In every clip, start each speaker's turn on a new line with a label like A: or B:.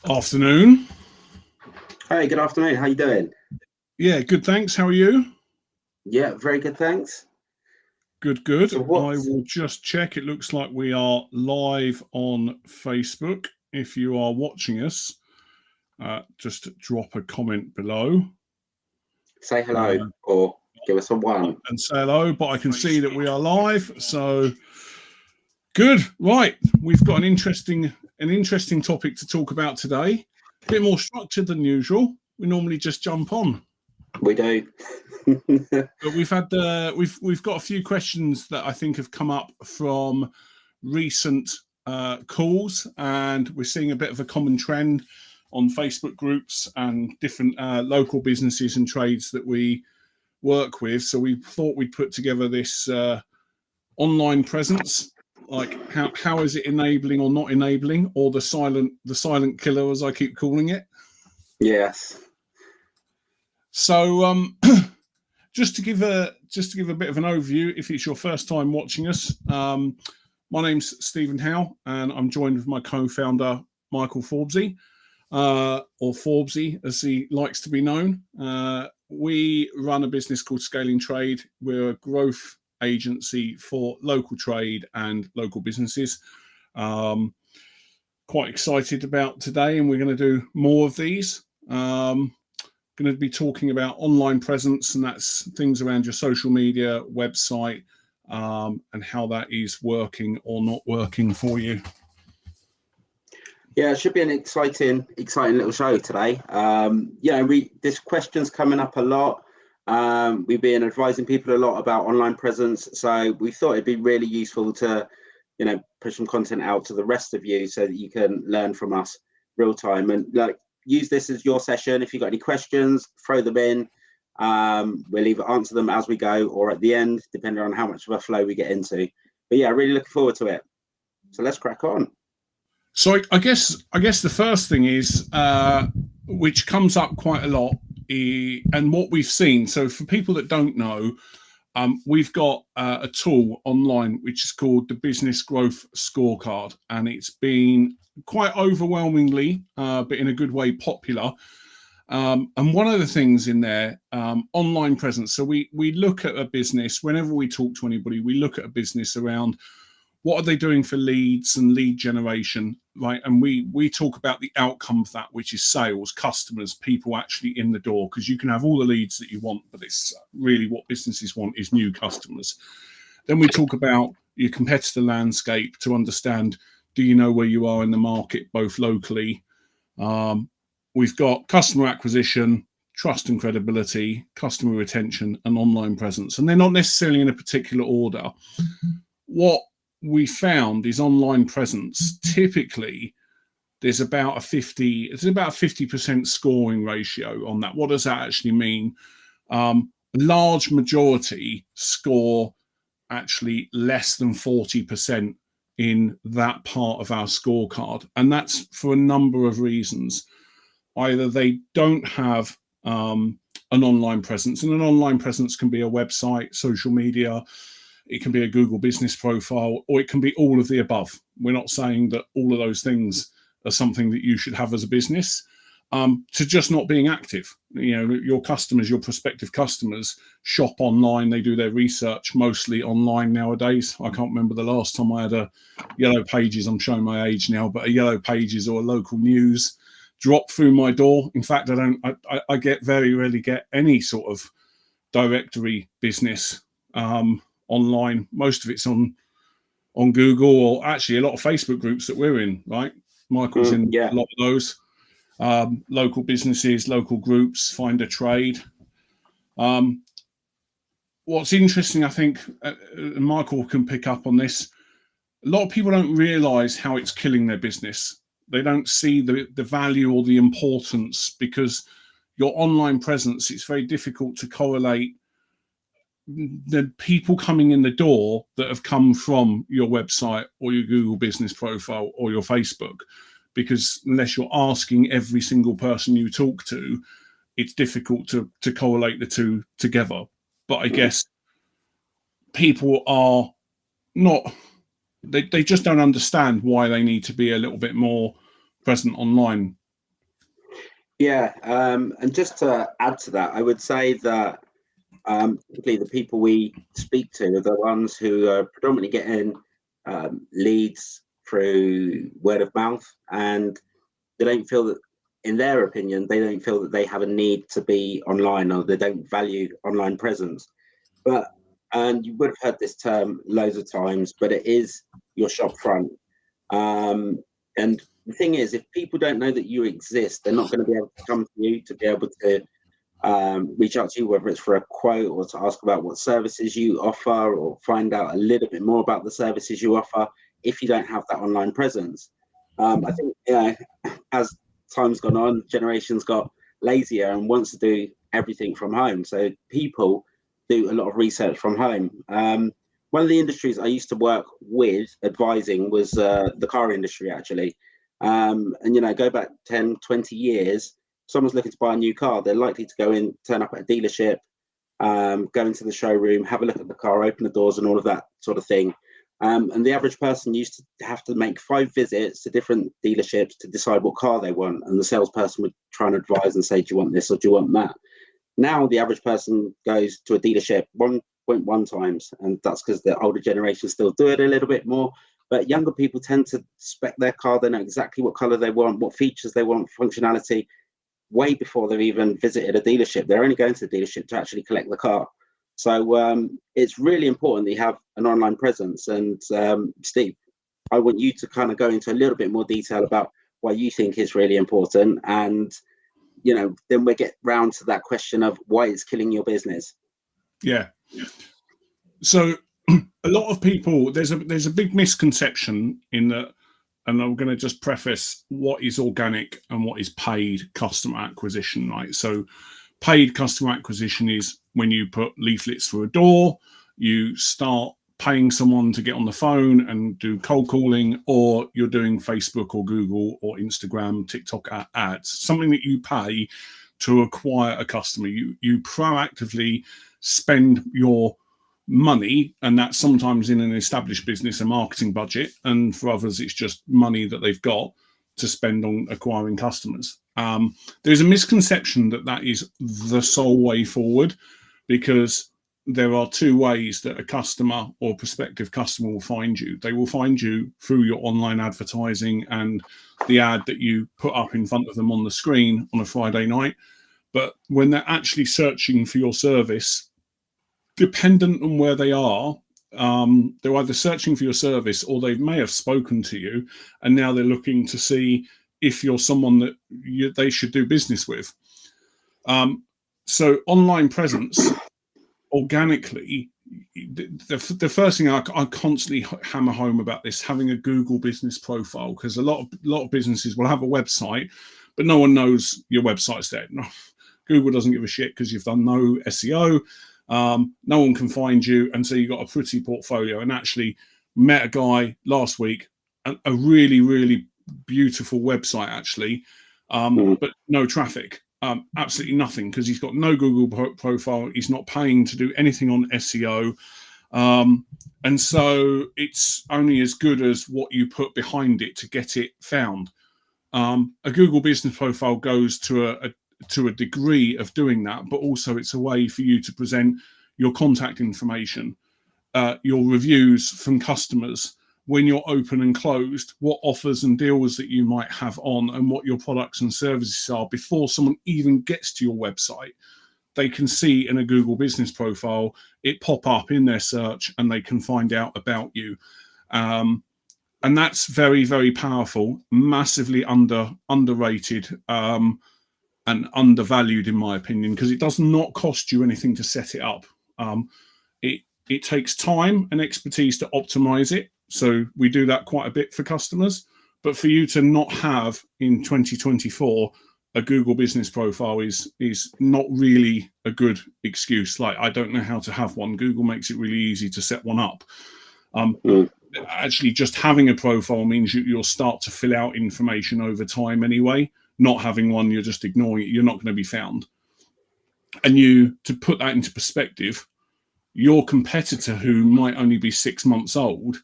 A: Afternoon.
B: Hey, good afternoon. How you doing?
A: Yeah, good, thanks. How are you?
B: Yeah, very good, thanks.
A: Good, good.
B: So
A: I
B: what?
A: will just check. It looks like we are live on Facebook. If you are watching us, just drop a comment below
B: Say hello
A: uh,
B: or give us a one.
A: and say hello. But I can see that we are live, so good. Right, we've got an interesting topic to talk about today. A bit more structured than usual. We normally just jump on.
B: We do.
A: But we've got a few questions that I think have come up from recent calls, and we're seeing a bit of a common trend on Facebook groups and different local businesses and trades that we work with. So we thought we'd put together this online presence. Like how is it enabling or not enabling, or the silent killer, as I keep calling it.
B: Yes.
A: So just to give a bit of an overview, if it's your first time watching us, my name's Stephen Howe, and I'm joined with my co-founder Michael Forbesy, or Forbesy as he likes to be known. We run a business called Scaling Trade. We're a growth agency for local trade and local businesses. Um, Quite excited about today, and we're going to do more of these. Going to be talking about online presence, and that's things around your social media, website, and how that is working or not working for you.
B: Yeah, it should be an exciting little show today. This question's coming up a lot. We've been advising people a lot about online presence, so we thought it'd be really useful to, push some content out to the rest of you so that you can learn from us real time and use this as your session. If you've got any questions, throw them in. We'll either answer them as we go or at the end, depending on how much of a flow we get into. But yeah, really looking forward to it. So let's crack on.
A: So I guess the first thing is, which comes up quite a lot, and what we've seen. So for people that don't know, we've got a tool online which is called the Business Growth Scorecard, and it's been quite overwhelmingly, but in a good way, popular. And one of the things in there, online presence. So we look at a business whenever we talk to anybody. We look at a business around what are they doing for leads and lead generation, right? And we talk about the outcome of that, which is sales, customers, people actually in the door, because you can have all the leads that you want, but it's really what businesses want is new customers. Then we talk about your competitor landscape to understand, do you know where you are in the market, both locally? We've got customer acquisition, trust and credibility, customer retention, and online presence. And they're not necessarily in a particular order. What we found is online presence. Typically, there's about a 50% scoring ratio on that. What does that actually mean? Large majority score actually less than 40% in that part of our scorecard, and that's for a number of reasons. Either they don't have an online presence, and an online presence can be a website, social media, it can be a Google business profile, or it can be all of the above. We're not saying that all of those things are something that you should have as a business. To just not being active. Your customers, your prospective customers shop online. They do their research mostly online nowadays. I can't remember the last time I had a Yellow Pages, I'm showing my age now, but a Yellow Pages or a local news drop through my door. In fact, I very rarely get any sort of directory business online. Most of it's on Google, or actually a lot of Facebook groups that we're in, right? Michael's in a lot of those. Local businesses, local groups, find a trade. What's interesting, I think, Michael can pick up on this, a lot of people don't realize how it's killing their business. They don't see the value or the importance, because your online presence, it's very difficult to correlate the people coming in the door that have come from your website or your Google business profile or your Facebook, because unless you're asking every single person you talk to, it's difficult to correlate the two together. But I guess people are not, they just don't understand why they need to be a little bit more present online.
B: Yeah, and just to add to that, I would say that typically the people we speak to are the ones who are predominantly getting leads through word of mouth, and they don't feel that, in their opinion, they don't feel that they have a need to be online, or they don't value online presence. But, and you would have heard this term loads of times, but it is your shop front. And the thing is, if people don't know that you exist, they're not going to be able to come to you to be able to reach out to you, whether it's for a quote or to ask about what services you offer, or find out a little bit more about the services you offer, if you don't have that online presence. I think, as time's gone on, generations got lazier and wants to do everything from home. So people do a lot of research from home. One of the industries I used to work with advising was the car industry, actually. And, go back 10, 20 years, someone's looking to buy a new car, they're likely to go in, turn up at a dealership, go into the showroom, have a look at the car, open the doors and all of that sort of thing. And the average person used to have to make 5 visits to different dealerships to decide what car they want. And the salesperson would try and advise and say, do you want this or do you want that? Now the average person goes to a dealership 1.1 times, and that's because the older generation still do it a little bit more. But younger people tend to spec their car. They know exactly what color they want, what features they want, functionality, way before they've even visited a dealership. They're only going to the dealership to actually collect the car. So it's really important that you have an online presence. And Steve, I want you to kind of go into a little bit more detail about why you think it's really important. And, then we get round to that question of why it's killing your business.
A: Yeah. So a lot of people, there's a big misconception in that, and I'm going to just preface what is organic and what is paid customer acquisition, right? So paid customer acquisition is when you put leaflets through a door, you start paying someone to get on the phone and do cold calling, or you're doing Facebook or Google or Instagram, TikTok ads, something that you pay to acquire a customer. You proactively spend your money, and that's sometimes in an established business a marketing budget, and for others it's just money that they've got to spend on acquiring customers. There's a misconception that is the sole way forward, because there are 2 ways that a customer or prospective customer will find you. They will find you through your online advertising and the ad that you put up in front of them on the screen on a Friday night. But when they're actually searching for your service, dependent on where they are, they're either searching for your service, or they may have spoken to you and now they're looking to see if you're someone that they should do business with. So online presence, organically, the first thing I constantly hammer home about this, having a Google business profile, because a lot of businesses will have a website, but no one knows your website's there. No, Google doesn't give a shit because you've done no SEO. No one can find you, and so you've got a pretty portfolio. And actually met a guy last week, a really, really beautiful website actually, but no traffic, absolutely nothing, because he's got no Google profile. He's not paying to do anything on SEO, and so it's only as good as what you put behind it to get it found. A Google business profile goes to a degree of doing that, but also it's a way for you to present your contact information, your reviews from customers, when you're open and closed, what offers and deals that you might have on, and what your products and services are before someone even gets to your website. They can see in a Google business profile it pop up in their search, and they can find out about you. And that's very, very powerful, massively underrated, and undervalued in my opinion, because it does not cost you anything to set it up. It takes time and expertise to optimize it. So we do that quite a bit for customers. But for you to not have in 2024 a Google business profile is not really a good excuse. Like, I don't know how to have one. Google makes it really easy to set one up. Actually, just having a profile means you'll start to fill out information over time anyway. Not having one, you're just ignoring it. You're not going to be found. And to put that into perspective, your competitor, who might only be 6 months old,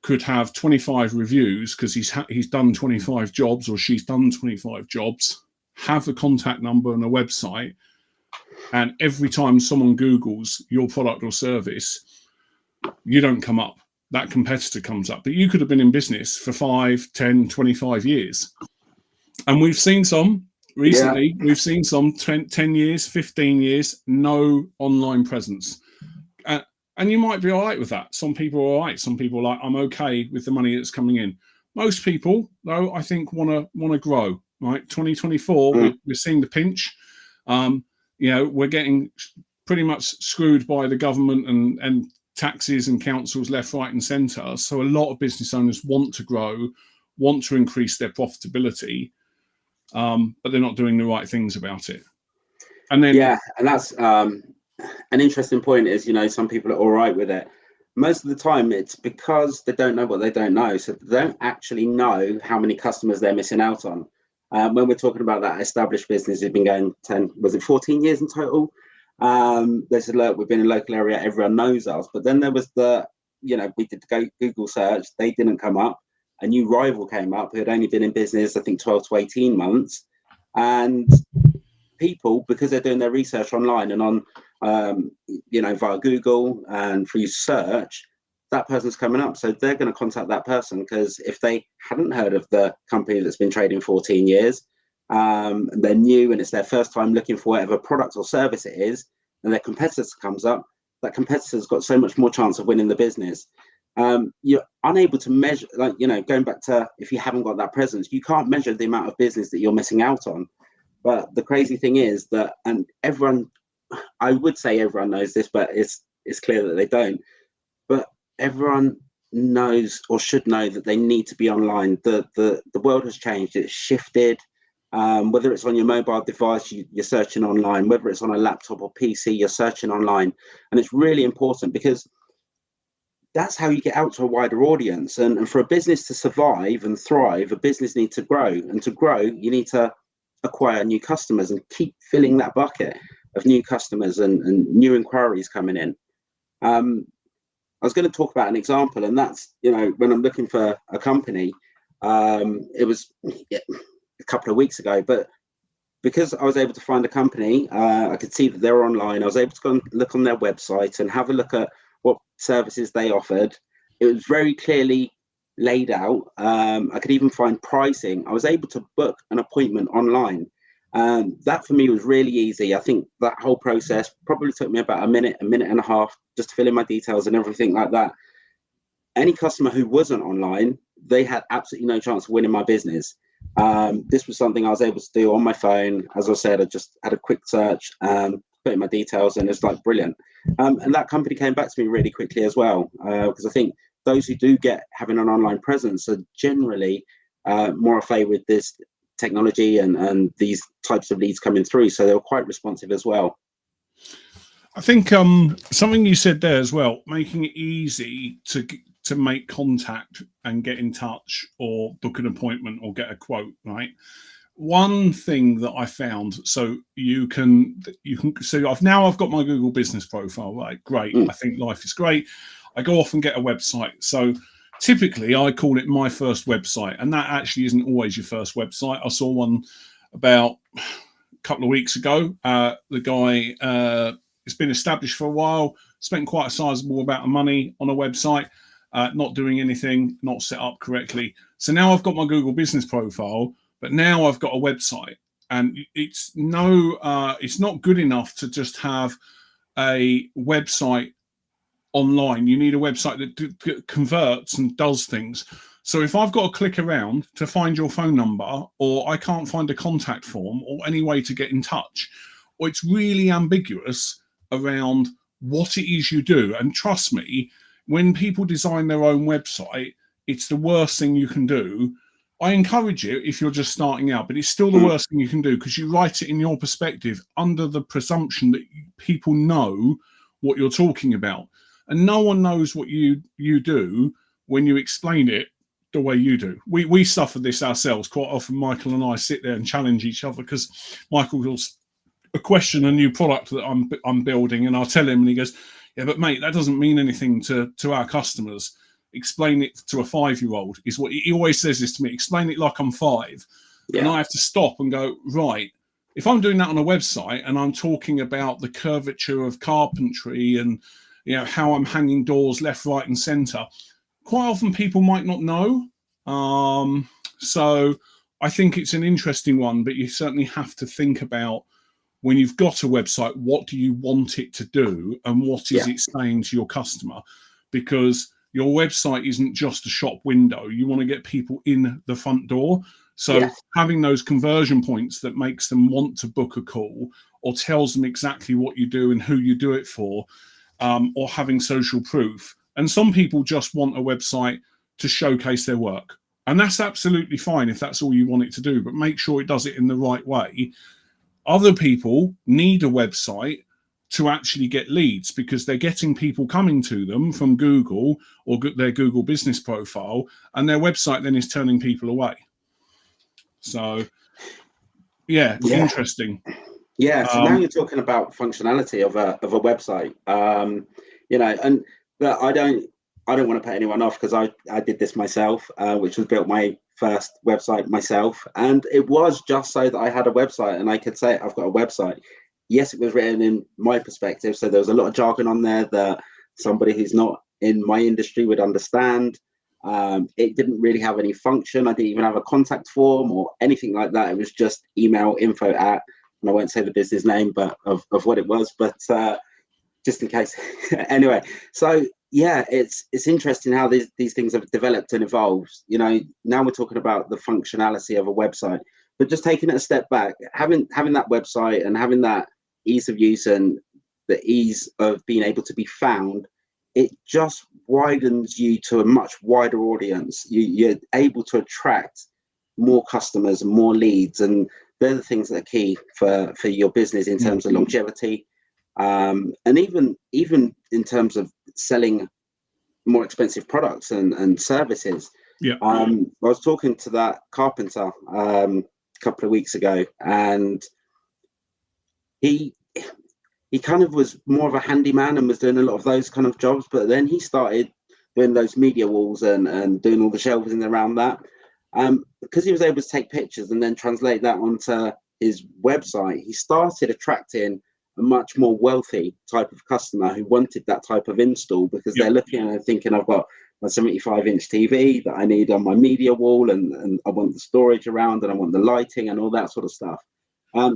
A: could have 25 reviews because he's done 25 jobs, or she's done 25 jobs, have a contact number and a website, and every time someone Googles your product or service, you don't come up. That competitor comes up. But you could have been in business for 5, 10, 25 years. And we've seen some recently. Yeah. We've seen some 10 years, 15 years, no online presence. And you might be all right with that. Some people are all right. Some people are like, I'm okay with the money that's coming in. Most people, though, I think want to grow. Right, 2024, we're seeing the pinch. We're getting pretty much screwed by the government and taxes and councils left, right, and centre. So a lot of business owners want to grow, want to increase their profitability, but they're not doing the right things about it. And then,
B: and that's an interesting point. Is some people are all right with it. Most of the time, it's because they don't know what they don't know. So they don't actually know how many customers they're missing out on. When we're talking about that established business, it's been going 14 years in total. They said, look, we've been in a local area, everyone knows us. But then there was we did the Google search, they didn't come up. A new rival came up who had only been in business, I think, 12 to 18 months. And people, because they're doing their research online and on, via Google and through search, that person's coming up. So they're going to contact that person, because if they hadn't heard of the company that's been trading 14 years, and they're new and it's their first time looking for whatever product or service it is, and their competitor comes up, that competitor's got so much more chance of winning the business. You're unable to measure, going back to, if you haven't got that presence, you can't measure the amount of business that you're missing out on. But the crazy thing is that, and everyone, I would say everyone knows this, but it's clear that they don't. But everyone knows, or should know, that they need to be online. The world has changed. It's shifted. Whether it's on your mobile device, you're searching online. Whether it's on a laptop or PC, you're searching online. And it's really important, because that's how you get out to a wider audience. And for a business to survive and thrive, a business needs to grow. And to grow, you need to acquire new customers and keep filling that bucket of new customers and new inquiries coming in. I was going to talk about an example, and that's, when I'm looking for a company, it was a couple of weeks ago, but because I was able to find a company, I could see that they were online. I was able to go and look on their website and have a look at what services they offered. It was very clearly laid out. I could even find pricing. I was able to book an appointment online. That for me was really easy. I think that whole process probably took me about a minute and a half just to fill in my details and everything like that. Any customer who wasn't online, they had absolutely no chance of winning my business. This was something I was able to do on my phone. As I said, I just had a quick search, put in my details, and it's like brilliant. And that company came back to me really quickly as well, because I think those who do get having an online presence are generally more afraid with this technology and these types of leads coming through. So they were quite responsive as well.
A: I think something you said there as well, making it easy to make contact and get in touch or book an appointment or get a quote, right? One thing that I found, so you can so I've got my Google business profile, right? Great. I think life is great. I go off and get a website. So typically I call it my first website, and that actually isn't always your first website. I saw one about a couple of weeks ago. The guy it's been established for a while, spent quite a sizable amount of money on a website, not doing anything, not set up correctly. So now I've got my Google business profile, but now I've got a website, and it's not good enough to just have a website online. You need a website that converts and does things. So if I've got to click around to find your phone number, or I can't find a contact form or any way to get in touch, or it's really ambiguous around what it is you do. And trust me, when people design their own website, it's the worst thing you can do. I encourage it if you're just starting out, but it's still the worst thing you can do, because you write it in your perspective under the presumption that people know what you're talking about. And no one knows what you do when you explain it the way you do. We suffer this ourselves. Quite often Michael and I sit there and challenge each other, because Michael will question a new product that I'm building, and I'll tell him, and he goes, yeah, but mate, that doesn't mean anything to our customers. Explain it to a 5-year-old is what he always says this to me. Explain it like I'm 5. And I have to stop and go, right, if I'm doing that on a website and I'm talking about the curvature of carpentry and, you know, how I'm hanging doors left, right, and center, quite often people might not know. So I think it's an interesting one, but you certainly have to think about, when you've got a website, what do you want it to do and what is it saying to your customer? Because your website isn't just a shop window. You want to get people in the front door. So having those conversion points that makes them want to book a call or tells them exactly what you do and who you do it for, or having social proof. And some people just want a website to showcase their work. And that's absolutely fine if that's all you want it to do, but make sure it does it in the right way. Other people need a website to actually get leads because they're getting people coming to them from Google or their Google business profile, and their website then is turning people away. So, interesting.
B: Yeah, so now you're talking about functionality of a website, you know, and but I don't want to put anyone off, because I did this myself, which was built my first website myself, and it was just so that I had a website and I could say I've got a website. Yes, it was written in my perspective, so there was a lot of jargon on there that somebody who's not in my industry would understand. It didn't really have any function. I didn't even have a contact form or anything like that. It was just email info at, and I won't say the business name, but of what it was, but just in case. Anyway, so yeah, it's interesting how these things have developed and evolved. You know, now we're talking about the functionality of a website, but just taking it a step back, having that website and having that ease of use and the ease of being able to be found, it just widens you to a much wider audience. You're able to attract more customers and more leads, and they're the things that are key for your business in terms of longevity, and even in terms of selling more expensive products and services. I was talking to that carpenter a couple of weeks ago, and he kind of was more of a handyman and was doing a lot of those kind of jobs, but then he started doing those media walls and doing all the shelving around that, because he was able to take pictures and then translate that onto his website. He started attracting a much more wealthy type of customer who wanted that type of install, because they're looking and thinking, I've got my 75-inch TV that I need on my media wall, and I want the storage around, and I want the lighting and all that sort of stuff.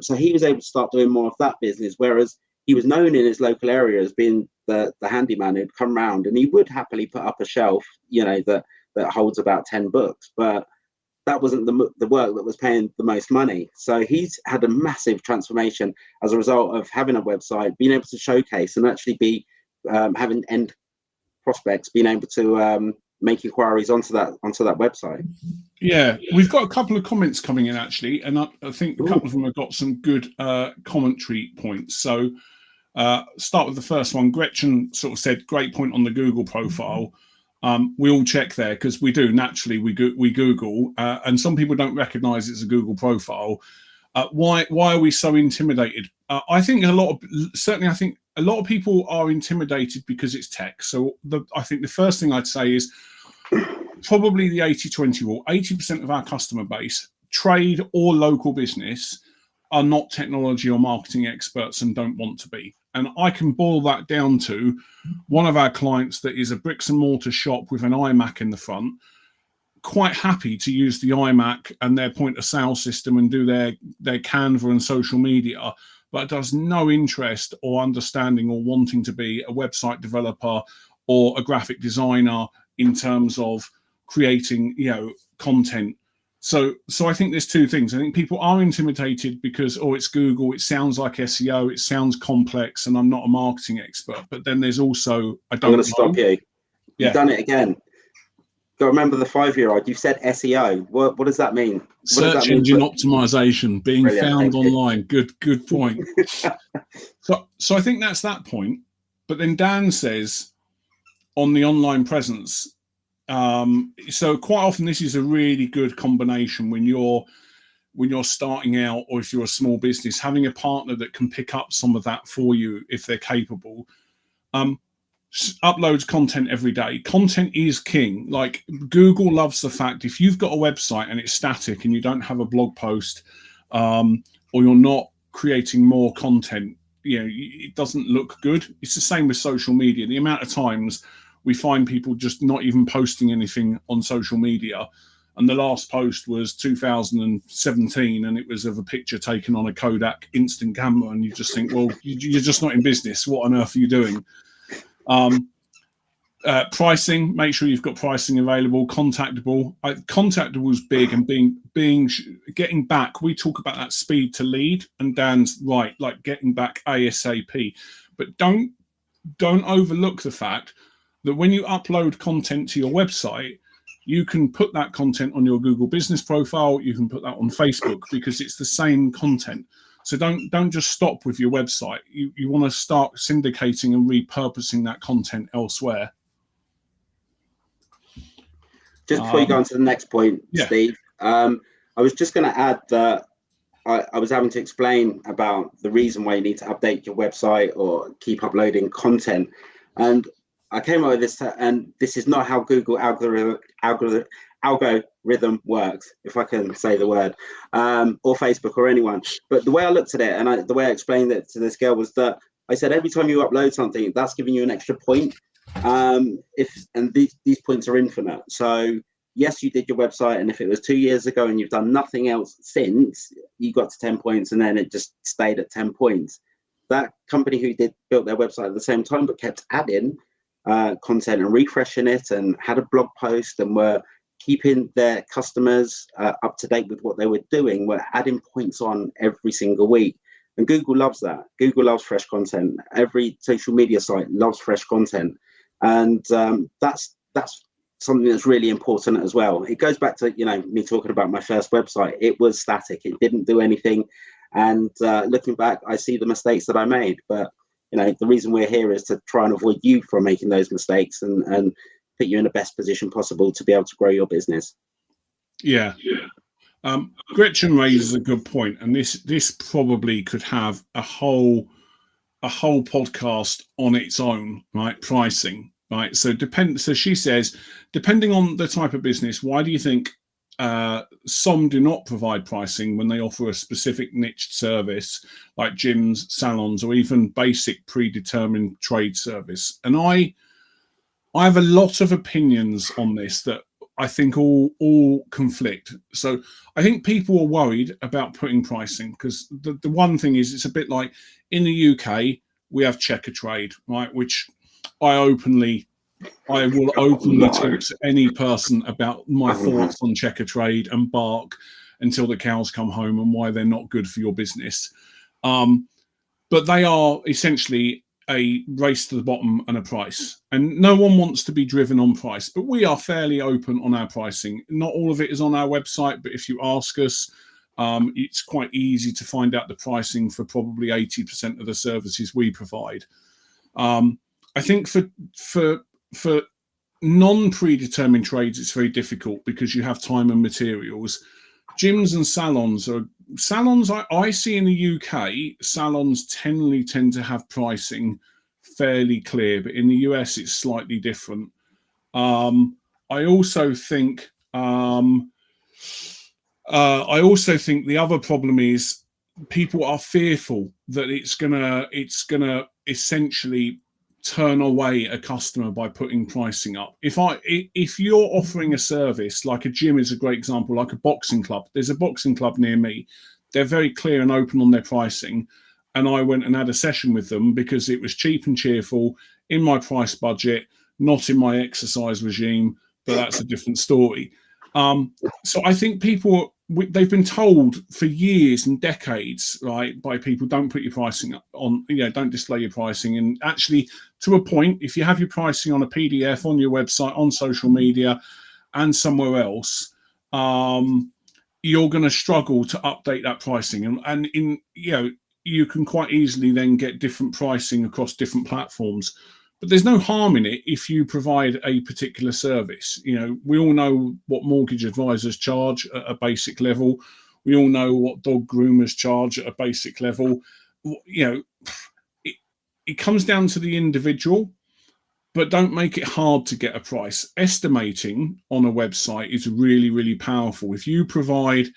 B: So he was able to start doing more of that business, whereas he was known in his local area as being the handyman who'd come round, and he would happily put up a shelf, you know, that holds about 10 books, but that wasn't the work that was paying the most money. So he's had a massive transformation as a result of having a website, being able to showcase and actually be having end prospects being able to make inquiries onto that website.
A: Yeah, we've got a couple of comments coming in actually, and I think a couple of them have got some good commentary points. So start with the first one. Gretchen sort of said, great point on the Google profile. We all check there because we do naturally. We Google, and some people don't recognise it's a Google profile. Why are we so intimidated? I think a lot of people are intimidated because it's tech. So I think the first thing I'd say is probably the 80-20 rule. 80% of our customer base, trade or local business, are not technology or marketing experts and don't want to be. And I can boil that down to one of our clients that is a bricks and mortar shop with an iMac in the front, quite happy to use the iMac and their point of sale system and do their Canva and social media, but does no interest or understanding or wanting to be a website developer or a graphic designer in terms of creating, you know, content. So I think there's two things. I think people are intimidated because, it's Google, it sounds like SEO, it sounds complex, and I'm not a marketing expert. But then there's also, I'm
B: going to stop you. You've done it again. Got to remember the 5-year-old. You've said SEO. What does that mean?
A: Search engine optimization, being Brilliant, found online. Good point. So I think that's that point. But then Dan says on the online presence. So quite often this is a really good combination when you're starting out, or if you're a small business, having a partner that can pick up some of that for you if they're capable. uploads content every day. Content is king. Like, Google loves the fact if you've got a website and it's static and you don't have a blog post, or you're not creating more content, it doesn't look good. It's the same with social media. The amount of times we find people just not even posting anything on social media. And the last post was 2017, and it was of a picture taken on a Kodak instant camera. And you just think, well, you're just not in business. What on earth are you doing? Pricing, make sure you've got pricing available. Contactable. Contactable is big, and getting back. We talk about that speed to lead, and Dan's right, like getting back ASAP. But don't overlook the fact that when you upload content to your website, you can put that content on your Google business profile. You can put that on Facebook, because it's the same content. So don't just stop with your website. You want to start syndicating and repurposing that content elsewhere.
B: Just before you go on to the next point, Steve, I was just going to add that I was having to explain about the reason why you need to update your website or keep uploading content. And I came up with this, and this is not how Google algorithm works, if I can say the word, or Facebook or anyone. But the way I looked at it, and the way I explained it to this girl, was that I said every time you upload something, that's giving you an extra point. These points are infinite. So yes, you did your website, and if it was 2 years ago and you've done nothing else since, you got to 10 points, and then it just stayed at 10 points. That company who built their website at the same time but kept adding content and refreshing it and had a blog post and were keeping their customers up to date with what they were doing, were adding points on every single week. And Google loves that. Google loves fresh content. Every social media site loves fresh content. And that's something that's really important as well. It goes back to, me talking about my first website. It was static. It didn't do anything. And looking back, I see the mistakes that I made. But, the reason we're here is to try and avoid you from making those mistakes and put you in the best position possible to be able to grow your business.
A: Yeah. Gretchen raises a good point, and this probably could have a whole podcast on its own, right? Pricing, right? So she says, depending on the type of business, why do you think some do not provide pricing when they offer a specific niche service like gyms, salons, or even basic predetermined trade service? And I have a lot of opinions on this that I think all conflict. So I think people are worried about putting pricing, because the one thing is, it's a bit like in the UK, we have Checkatrade, right? Which I will openly talk to any person about my thoughts on Checkatrade and Bark until the cows come home, and why they're not good for your business. But they are essentially a race to the bottom and a price, and no one wants to be driven on price, but we are fairly open on our pricing. Not all of it is on our website, but if you ask us, it's quite easy to find out the pricing for probably 80% of the services we provide. I think for non-predetermined trades, it's very difficult because you have time and materials. Gyms and salons I see in the UK, salons tend to have pricing fairly clear, but in the US it's slightly different. I also think the other problem is people are fearful that it's gonna essentially turn away a customer by putting pricing up. If you're offering a service, like a gym is a great example, like a boxing club. There's a boxing club near me. They're very clear and open on their pricing, and I went and had a session with them because it was cheap and cheerful, in my price budget, not in my exercise regime, but that's a different story. So I think they've been told for years and decades, right, by people, don't put your pricing up on, don't display your pricing. And actually, to a point, if you have your pricing on a PDF on your website, on social media, and somewhere else, you're going to struggle to update that pricing. And you can quite easily then get different pricing across different platforms. But there's no harm in it if you provide a particular service. We all know what mortgage advisors charge at a basic level. We all know what dog groomers charge at a basic level. It comes down to the individual. but don't make it hard to get a price. Estimating on a website is really, really powerful. If you provide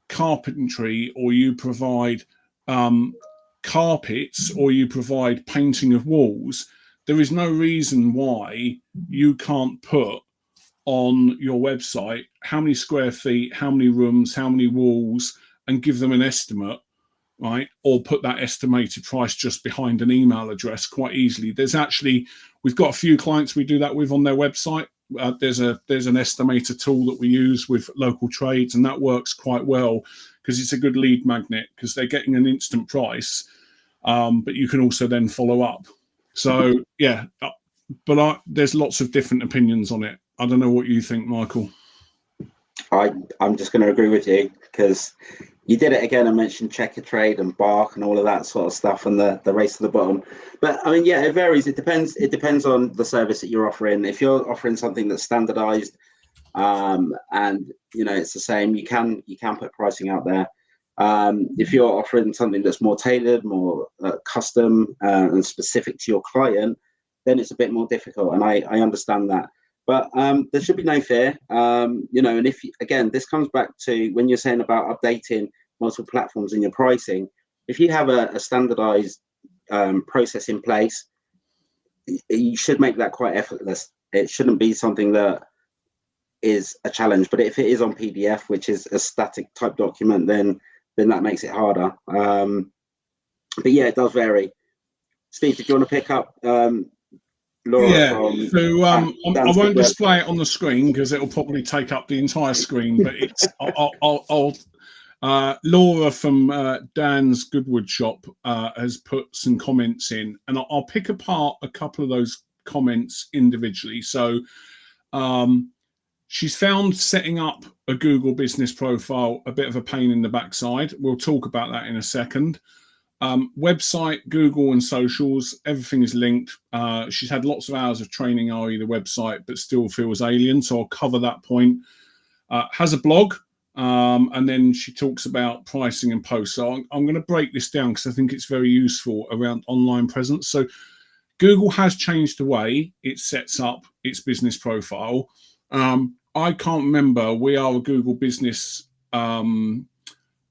A: carpentry, or you provide carpets, or you provide painting of walls, there is no reason why you can't put on your website how many square feet, how many rooms, how many walls, and give them an estimate, right? Or put that estimated price just behind an email address quite easily. We've got a few clients we do that with on their website. There's an estimator tool that we use with local trades, and that works quite well because it's a good lead magnet, because they're getting an instant price, but you can also then follow up. So yeah, but there's lots of different opinions on it. I don't know what you think, Michael.
B: I'm just going to agree with you, because you did it again and mentioned Checkatrade and Bark and all of that sort of stuff, and the race to the bottom. But I mean, yeah, it varies. It depends on the service that you're offering. If you're offering something that's standardized, and it's the same, you can put pricing out there. If you're offering something that's more tailored, more custom and specific to your client, then it's a bit more difficult, and I understand that. But there should be no fear, and if again, this comes back to when you're saying about updating multiple platforms in your pricing. If you have a standardized process in place, you should make that quite effortless. It shouldn't be something that is a challenge. But if it is on PDF, which is a static type document, then that makes it harder. But yeah, it does vary. Steve, did you want to pick up Laura?
A: Yeah, so I won't display it on the screen because it'll probably take up the entire screen, but it's Laura from Dan's Goodwood shop has put some comments in, and I'll pick apart a couple of those comments individually. So she's found setting up a Google business profile a bit of a pain in the backside. We'll talk about that in a second. Website, Google and socials, everything is linked. She's had lots of hours of training, i.e. the website, but still feels alien. So I'll cover that point. Has a blog, and then she talks about pricing and posts. So I'm going to break this down because I think it's very useful around online presence. So Google has changed the way it sets up its business profile. I can't remember. We are a Google business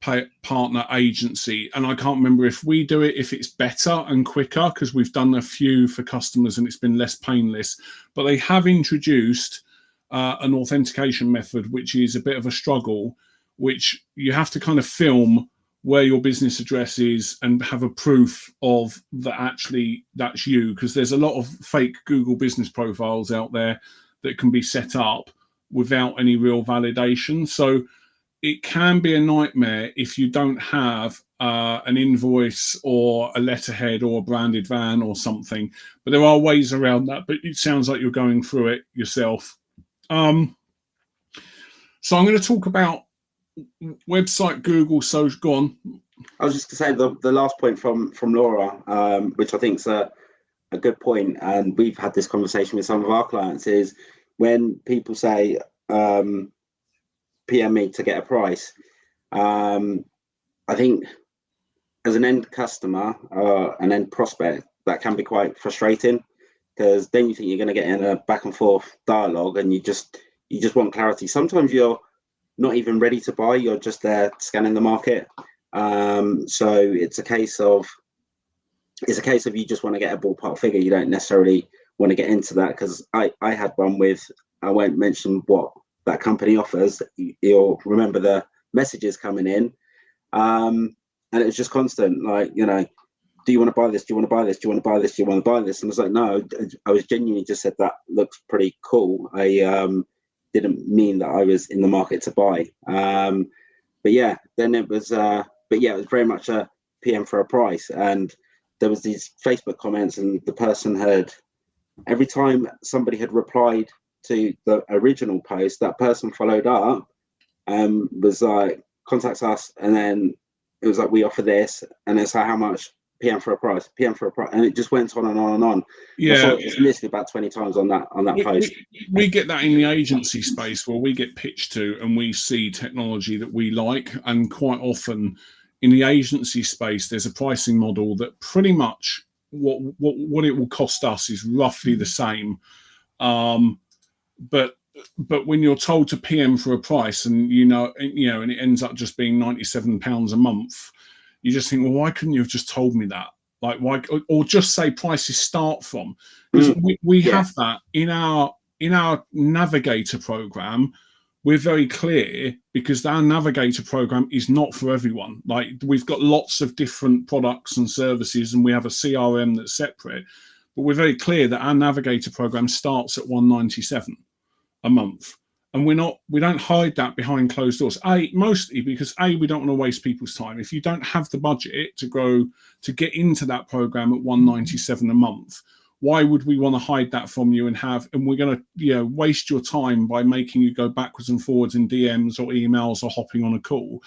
A: partner agency, and I can't remember if we do it, if it's better and quicker, because we've done a few for customers and it's been less painless. But they have introduced an authentication method, which is a bit of a struggle, which you have to kind of film where your business address is and have a proof of that actually that's you, because there's a lot of fake Google business profiles out there that can be set up without any real validation. So it can be a nightmare if you don't have an invoice or a letterhead or a branded van or something. But there are ways around that. But it sounds like you're going through it yourself. So I'm going to talk about website, Google, so go on.
B: I was just going to say the last point from Laura, which I think is a good point, and we've had this conversation with some of our clients, is when people say, PM me to get a price. I think as an end customer, an end prospect, that can be quite frustrating, because then you think you're going to get in a back and forth dialogue, and you just want clarity. Sometimes you're not even ready to buy; you're just there scanning the market. So it's a case of you just want to get a ballpark figure. You don't necessarily want to get into that, because I had one with, I won't mention what that company offers. You'll remember the messages coming in, and it was just constant, like, do you want to buy this? Do you want to buy this? Do you want to buy this? Do you want to buy this? And I was like, no, I was genuinely just said that looks pretty cool. I didn't mean that I was in the market to buy. But yeah, then it was, it was very much a PM for a price. And there was these Facebook comments, and the person had, every time somebody had replied to the original post, that person followed up and was like, contact us, and then it was like, we offer this, and it's like, how much? PM for a price, and it just went on and on and on.
A: Yeah,
B: it's literally about 20 times on that post.
A: We get that in the agency space, where we get pitched to and we see technology that we like, and quite often in the agency space there's a pricing model that pretty much what it will cost us is roughly the same. But when you're told to PM for a price, and and it ends up just being £97 a month, you just think, well, why couldn't you have just told me that? Like, why, or just say prices start from? Because we have that in our Navigator program. We're very clear, because our Navigator program is not for everyone. Like, we've got lots of different products and services, and we have a CRM that's separate. But we're very clear that our Navigator program starts at £197 a month, and we don't hide that behind closed doors. Mostly because we don't want to waste people's time. If you don't have the budget to get into that program at £197 a month, why would we want to hide that from you and we're going to waste your time by making you go backwards and forwards in DMs or emails or hopping on a call?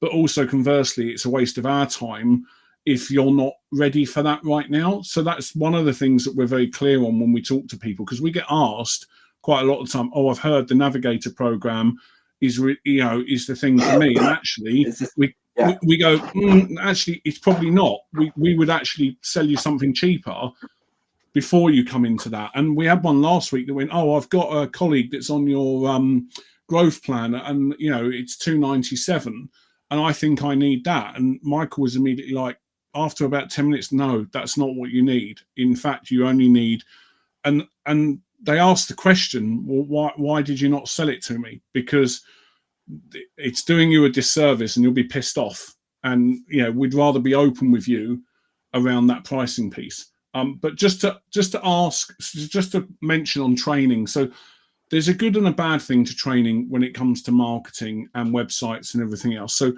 A: But also conversely, it's a waste of our time if you're not ready for that right now. So that's one of the things that we're very clear on when we talk to people, because we get asked quite a lot of the time, oh, I've heard the Navigator program is the thing for me. And actually, we go, actually, it's probably not. We would actually sell you something cheaper before you come into that. And we had one last week that went, oh, I've got a colleague that's on your growth plan, and it's £297, and I think I need that. And Michael was immediately like, after about 10 minutes, no, that's not what you need. In fact, you only need, and they asked the question, well, why did you not sell it to me? Because it's doing you a disservice, and you'll be pissed off. And we'd rather be open with you around that pricing piece. But just to mention on training, so there's a good and a bad thing to training when it comes to marketing and websites and everything else. So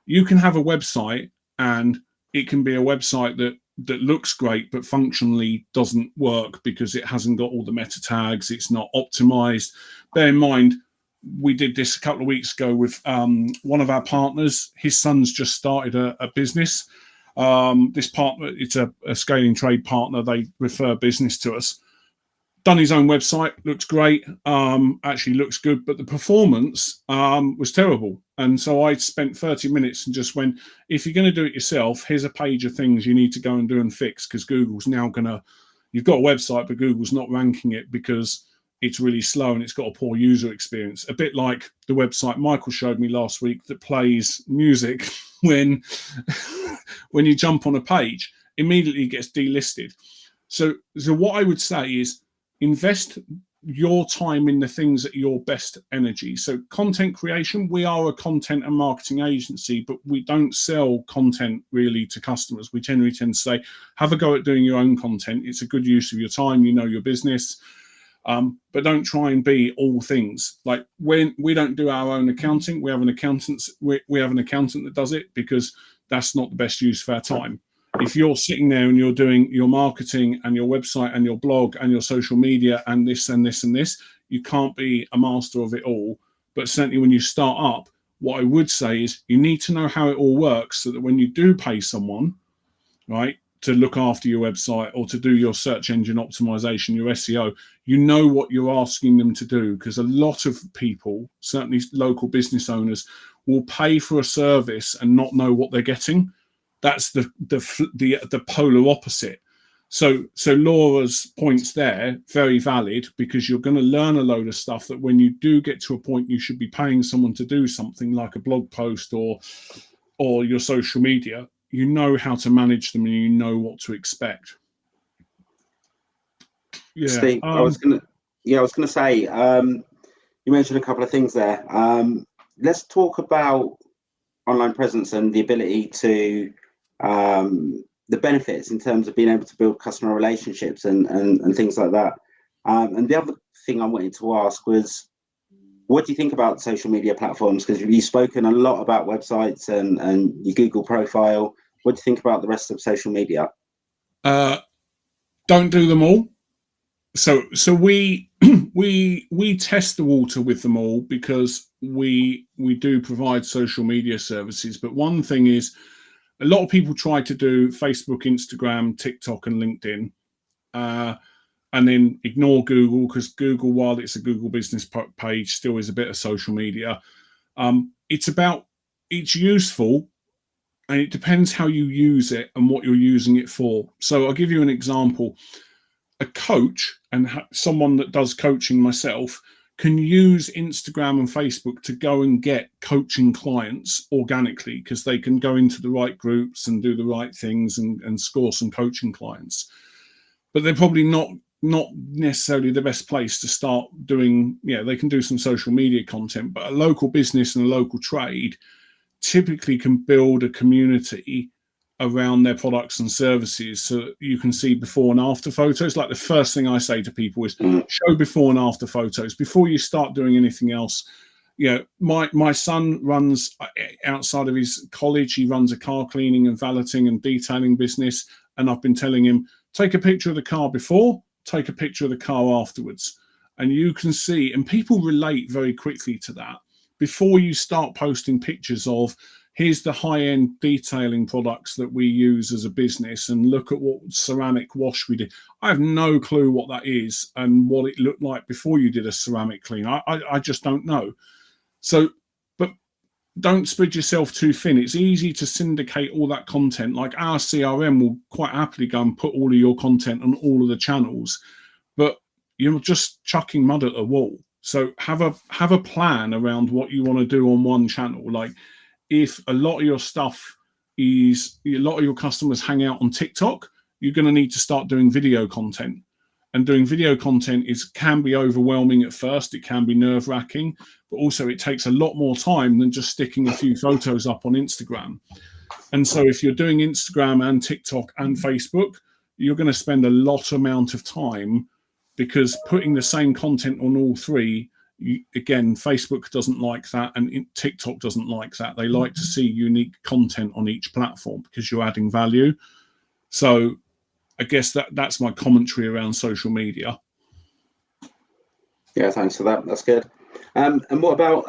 A: you can have a website, and it can be a website that looks great but functionally doesn't work because it hasn't got all the meta tags, it's not optimized. Bear in mind, we did this a couple of weeks ago with one of our partners. His son's just started a business. This partner, it's a scaling trade partner. They refer business to us. Done his own website, looks great, actually looks good, but the performance was terrible. And so I spent 30 minutes and just went, if you're going to do it yourself, here's a page of things you need to go and do and fix, because Google's now you've got a website, but Google's not ranking it because it's really slow and it's got a poor user experience. A bit like the website Michael showed me last week that plays music when you jump on a page, immediately it gets delisted. So what I would say is, invest your time in the things at your best energy. So content creation, we are a content and marketing agency, but we don't sell content really to customers. We generally tend to say, have a go at doing your own content. It's a good use of your time. Your business. But don't try and be all things. Like, when we don't do our own accounting, we have an accountant. We have an accountant that does it, because that's not the best use of our time. If you're sitting there and you're doing your marketing and your website and your blog and your social media and this and this and this, you can't be a master of it all. But certainly when you start up, what I would say is you need to know how it all works, so that when you do pay someone, right, to look after your website or to do your search engine optimization, your SEO, you know what you're asking them to do. Because a lot of people, certainly local business owners, will pay for a service and not know what they're getting. That's the polar opposite. So Laura's points there, very valid, because you're going to learn a load of stuff that when you do get to a point you should be paying someone to do something like a blog post or your social media, you know how to manage them and you know what to expect. Yeah,
B: Steve, I was gonna say, you mentioned a couple of things there. Let's talk about online presence and the ability to the benefits in terms of being able to build customer relationships and things like that. And the other thing I wanted to ask was, what do you think about social media platforms? Because you've spoken a lot about websites and your Google profile. What do you think about the rest of social media?
A: Don't do them all. So we test the water with them all, because we do provide social media services. But one thing is, a lot of people try to do Facebook, Instagram, TikTok, and LinkedIn, and then ignore Google, because Google, while it's a Google business page, still is a bit of social media. It's useful and it depends how you use it and what you're using it for. So I'll give you an example. A coach and someone that does coaching, myself, can use Instagram and Facebook to go and get coaching clients organically, because they can go into the right groups and do the right things and score some coaching clients. But they're probably not necessarily the best place to start doing. They can do some social media content, but a local business and a local trade typically can build a community around their products and services, so that you can see before and after photos. Like, the first thing I say to people is show before and after photos before you start doing anything else. My son runs, outside of his college, he runs a car cleaning and valeting and detailing business, and I've been telling him, take a picture of the car before, take a picture of the car afterwards, and you can see, and people relate very quickly to that. Before you start posting pictures of, here's the high-end detailing products that we use as a business, and look at what ceramic wash we did. I have no clue what that is and what it looked like before you did a ceramic clean. I just don't know. So, but don't spread yourself too thin. It's easy to syndicate all that content. Like, our CRM will quite happily go and put all of your content on all of the channels, but you're just chucking mud at a wall. So have a plan around what you want to do on one channel. Like, if a lot of your stuff is, a lot of your customers hang out on TikTok, you're going to need to start doing video content. And doing video content can be overwhelming at first. It can be nerve-wracking, but also it takes a lot more time than just sticking a few photos up on Instagram. And so if you're doing Instagram and TikTok and Facebook, you're going to spend a lot amount of time, because putting the same content on all three, again, Facebook doesn't like that, and TikTok doesn't like that. They like to see unique content on each platform because you're adding value. So I guess that's my commentary around social media.
B: Yeah, thanks for that. That's good. And what about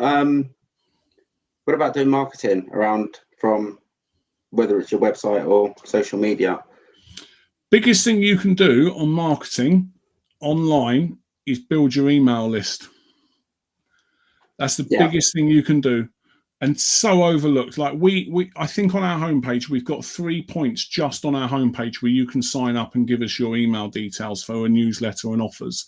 B: doing marketing around, from whether it's your website or social media?
A: Biggest thing you can do on marketing online is build your email list. That's the biggest thing you can do, and so overlooked. Like, I think on our homepage we've got 3 points just on our homepage where you can sign up and give us your email details for a newsletter and offers.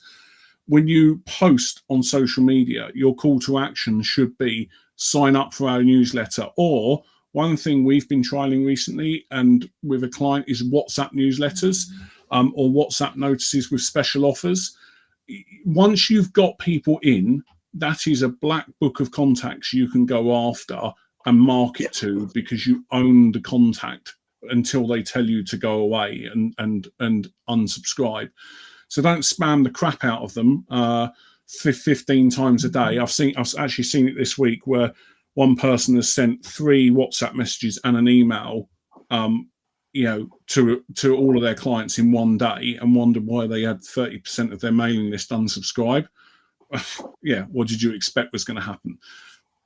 A: When you post on social media, your call to action should be sign up for our newsletter. Or one thing we've been trialing recently and with a client is WhatsApp newsletters, or WhatsApp notices with special offers. Once you've got people in, that is a black book of contacts you can go after and market to, because you own the contact until they tell you to go away and unsubscribe. So don't spam the crap out of them 15 times a day. I've actually seen it this week where one person has sent 3 WhatsApp messages and an email, to all of their clients in one day, and wondered why they had 30% of their mailing list unsubscribe. Yeah, what did you expect was going to happen?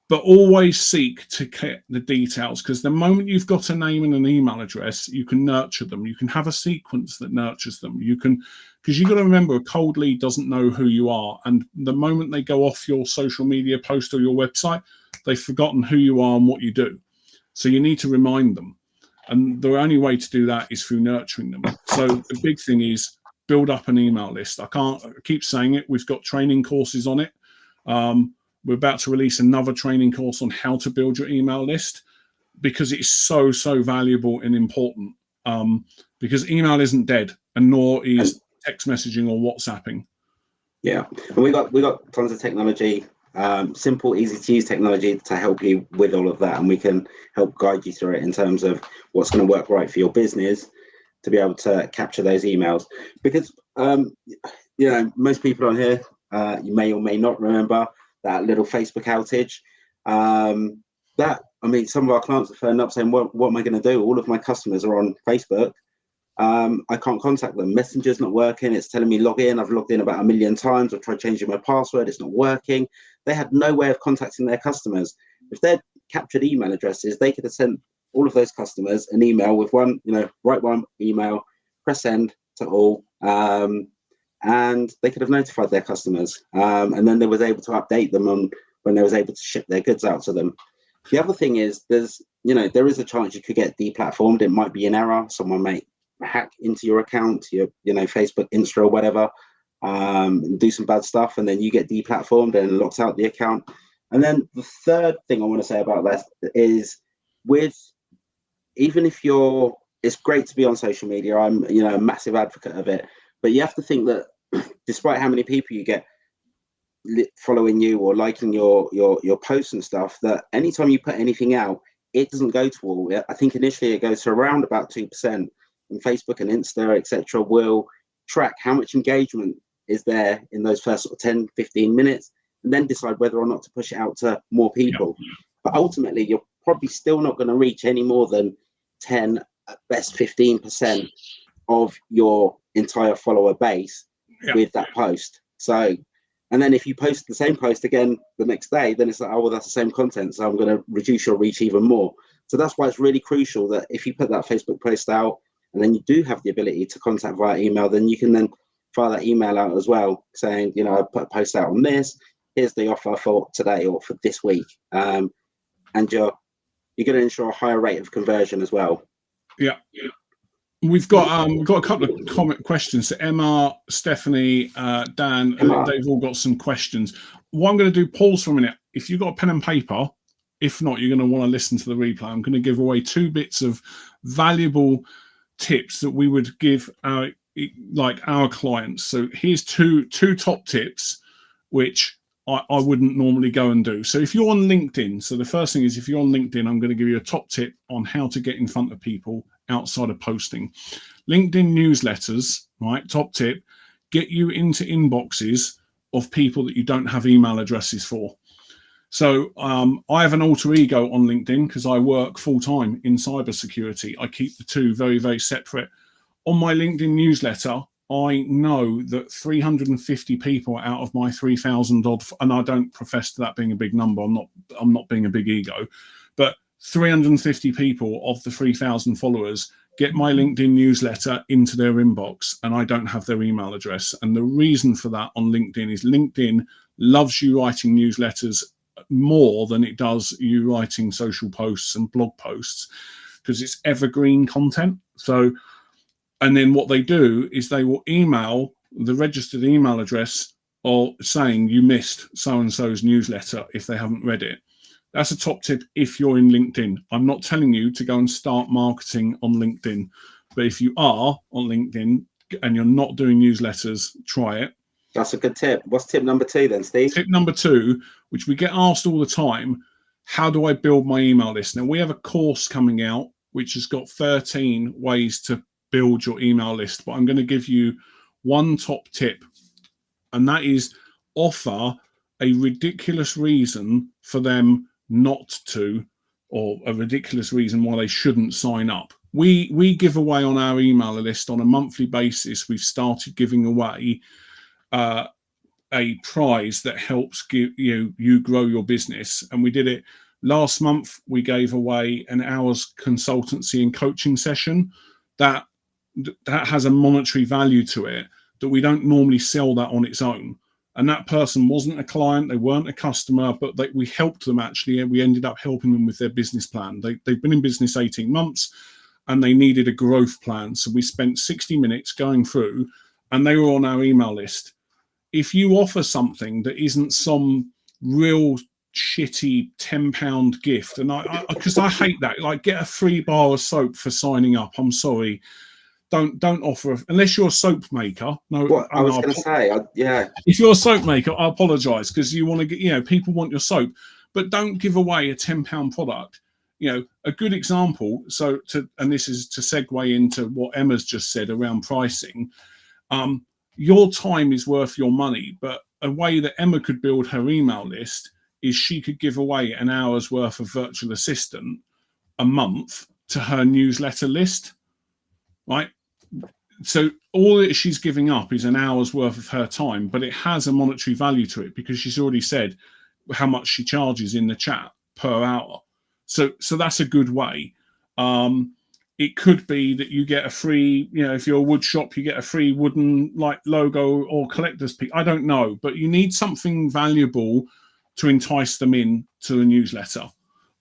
A: But always seek to get the details, because the moment you've got a name and an email address, you can nurture them. You can have a sequence that nurtures them. Because you've got to remember, a cold lead doesn't know who you are. And the moment they go off your social media post or your website, they've forgotten who you are and what you do. So you need to remind them. And the only way to do that is through nurturing them. So the big thing is build up an email list. I keep saying it. We've got training courses on it. We're about to release another training course on how to build your email list, because it's so valuable and important. Because email isn't dead, and nor is text messaging or WhatsApping.
B: Yeah, and we got tons of technology, simple, easy to use technology to help you with all of that, and we can help guide you through it in terms of what's going to work right for your business to be able to capture those emails. Because most people on here, you may or may not remember that little Facebook outage. Some of our clients are phoned up saying, what am I going to do? All of my customers are on Facebook. I can't contact them. Messenger's not working. It's telling me log in. I've logged in about 1 million times. I've tried changing my password. It's not working. They had no way of contacting their customers. If they'd captured email addresses, they could have sent all of those customers an email with write one email, press send to all, and they could have notified their customers. And then they was able to update them on when they was able to ship their goods out to them. The other thing is there is a chance you could get deplatformed. It might be an error. Someone might hack into your account, your Facebook, Insta, or whatever, do some bad stuff, and then you get deplatformed and locks out the account. And then the third thing I want to say about that is, even if it's great to be on social media. I'm a massive advocate of it, but you have to think that despite how many people you get following you or liking your posts and stuff, that anytime you put anything out, it doesn't go to all. I think initially it goes to around about 2%, and Facebook and Insta, etc., will track how much engagement is there in those first sort of 10, 15 minutes, and then decide whether or not to push it out to more people. Yeah. But ultimately, you're probably still not going to reach any more than 10, at best 15% of your entire follower base with that post. So, and then if you post the same post again the next day, then it's like, oh, well, that's the same content, so I'm going to reduce your reach even more. So that's why it's really crucial that if you put that Facebook post out and then you do have the ability to contact via email, then you can then fire that email out as well, saying, I put a post out on this, here's the offer for today or for this week. And you're going to ensure a higher rate of conversion as well.
A: Yeah. We've got a couple of comment questions. So Emma, Stephanie, Dan, they've all got some questions. What I'm going to do, pause for a minute. If you've got a pen and paper, if not, you're going to want to listen to the replay. I'm going to give away 2 bits of valuable tips that we would give our clients. So here's two top tips, which I wouldn't normally go and do. So if you're on LinkedIn, so the first thing is, if you're on LinkedIn, I'm going to give you a top tip on how to get in front of people outside of posting. LinkedIn newsletters, right? Top tip, get you into inboxes of people that you don't have email addresses for. So I have an alter ego on LinkedIn because I work full time in cybersecurity. I keep the two very, very separate. On my LinkedIn newsletter, I know that 350 people out of my 3,000 odd, and I don't profess to that being a big number. I'm not being a big ego, but 350 people of the 3,000 followers get my LinkedIn newsletter into their inbox, and I don't have their email address. And the reason for that on LinkedIn is LinkedIn loves you writing newsletters more than it does you writing social posts and blog posts, because it's evergreen content. So, and then what they do is they will email the registered email address or saying you missed so-and-so's newsletter if they haven't read it. That's a top tip if you're in LinkedIn. I'm not telling you to go and start marketing on LinkedIn, but if you are on LinkedIn and you're not doing newsletters, try it.
B: That's a good tip. What's tip number 2 then, Steve?
A: Tip number 2, which we get asked all the time, how do I build my email list? Now, we have a course coming out which has got 13 ways to build your email list, but I'm going to give you one top tip, and that is offer a ridiculous reason for them not to, or a ridiculous reason why they shouldn't sign up. We give away on our email list on a monthly basis. We've started giving away a prize that helps you grow your business, and we did it last month. We gave away an hour's consultancy and coaching session that has a monetary value to it that we don't normally sell that on its own. And that person wasn't a client, they weren't a customer, but we helped them actually, and we ended up helping them with their business plan. They've been in business 18 months and they needed a growth plan. So we spent 60 minutes going through, and they were on our email list. If you offer something that isn't some real shitty £10 gift, and because I hate that, like get a free bar of soap for signing up. I'm sorry. Don't offer, unless you're a soap maker. No,
B: what I was going to say, yeah.
A: If you're a soap maker, I apologise, because you want to get, people want your soap, but don't give away a £10 product. A good example. And this is to segue into what Emma's just said around pricing. Your time is worth your money, but a way that Emma could build her email list is she could give away an hour's worth of virtual assistant a month to her newsletter list, right? So all that she's giving up is an hour's worth of her time, but it has a monetary value to it because she's already said how much she charges in the chat per hour. So that's a good way. It could be that you get a free, if you're a wood shop, you get a free wooden logo or collector's piece. I don't know, but you need something valuable to entice them in to the newsletter.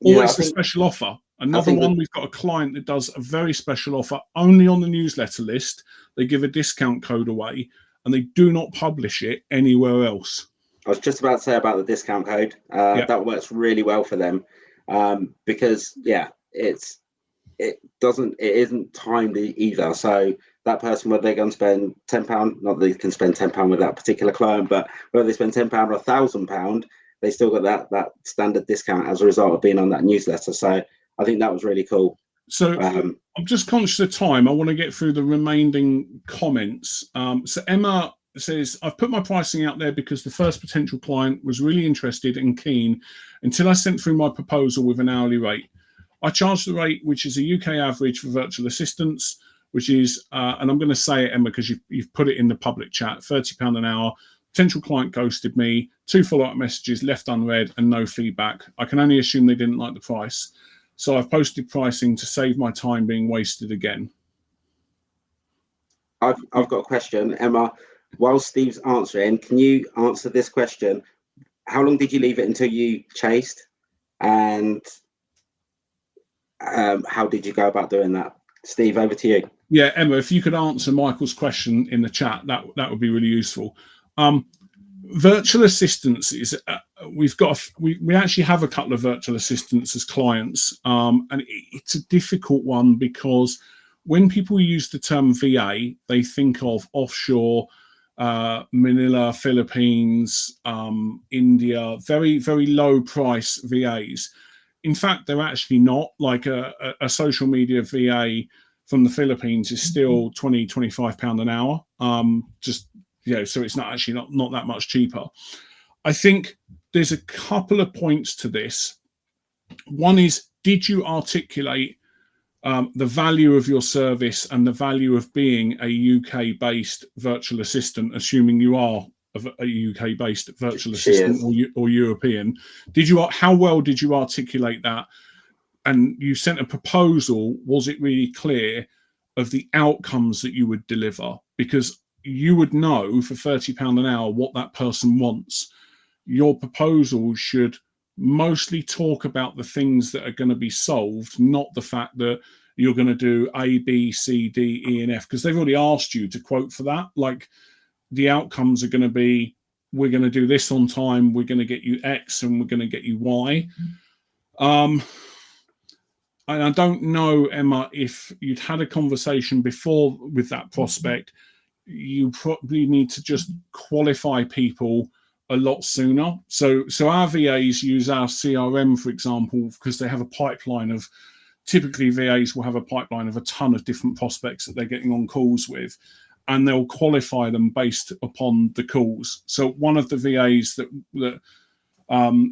A: or
B: Yeah, I
A: it's a
B: think
A: special offer.
B: I
A: Another
B: think
A: one,
B: that
A: we've got a client that does a very special offer only on the newsletter list. They give a discount code away and they do not publish it anywhere else.
B: I was just about to say about the discount code.
A: Yeah.
B: That works really well for them, because it isn't timed either. So that person, whether they're going to spend £10, not that they can spend £10 with that particular client, but whether they spend £10 or £1,000, they still got that standard discount as a result of being on that newsletter. So I think that was really cool.
A: So I'm just conscious of time. I want to get through the remaining comments. So Emma says, I've put my pricing out there because the first potential client was really interested and keen until I sent through my proposal with an hourly rate. I charge the rate, which is a UK average for virtual assistants, which is, and I'm going to say it, Emma, because you've put it in the public chat, £30 an hour. Potential client ghosted me, 2 follow-up messages left unread and no feedback. I can only assume they didn't like the price. So I've posted pricing to save my time being wasted again.
B: I've got a question, Emma. While Steve's answering, can you answer this question? How long did you leave it until you chased? And how did you go about doing that? Steve, over to you.
A: Yeah, Emma, if you could answer Michael's question in the chat, that would be really useful. Virtual assistants is we actually have a couple of virtual assistants as clients, and it's a difficult one because when people use the term VA, they think of offshore, Manila, Philippines, India, very, very low price VAs. In fact, they're actually not. Like a social media VA from the Philippines is still £20-25 an hour. So it's not actually not that much cheaper. I think there's a couple of points to this. One is, did you articulate the value of your service and the value of being a UK-based virtual assistant, assuming you are a UK-based virtual assistant or European? How well did you articulate that? And you sent a proposal. Was it really clear of the outcomes that you would deliver? Because you would know for £30 an hour what that person wants. Your proposal should mostly talk about the things that are going to be solved, not the fact that you're going to do A, B, C, D, E, and F, because they've already asked you to quote for that. Like, the outcomes are going to be, we're going to do this on time, we're going to get you X, and we're going to get you Y. And I don't know, Emma, if you'd had a conversation before with that prospect. You probably need to just qualify people a lot sooner. So our VAs use our CRM, for example, because they have a pipeline of, typically VAs will have a pipeline of a ton of different prospects that they're getting on calls with, and they'll qualify them based upon the calls. So one of the VAs that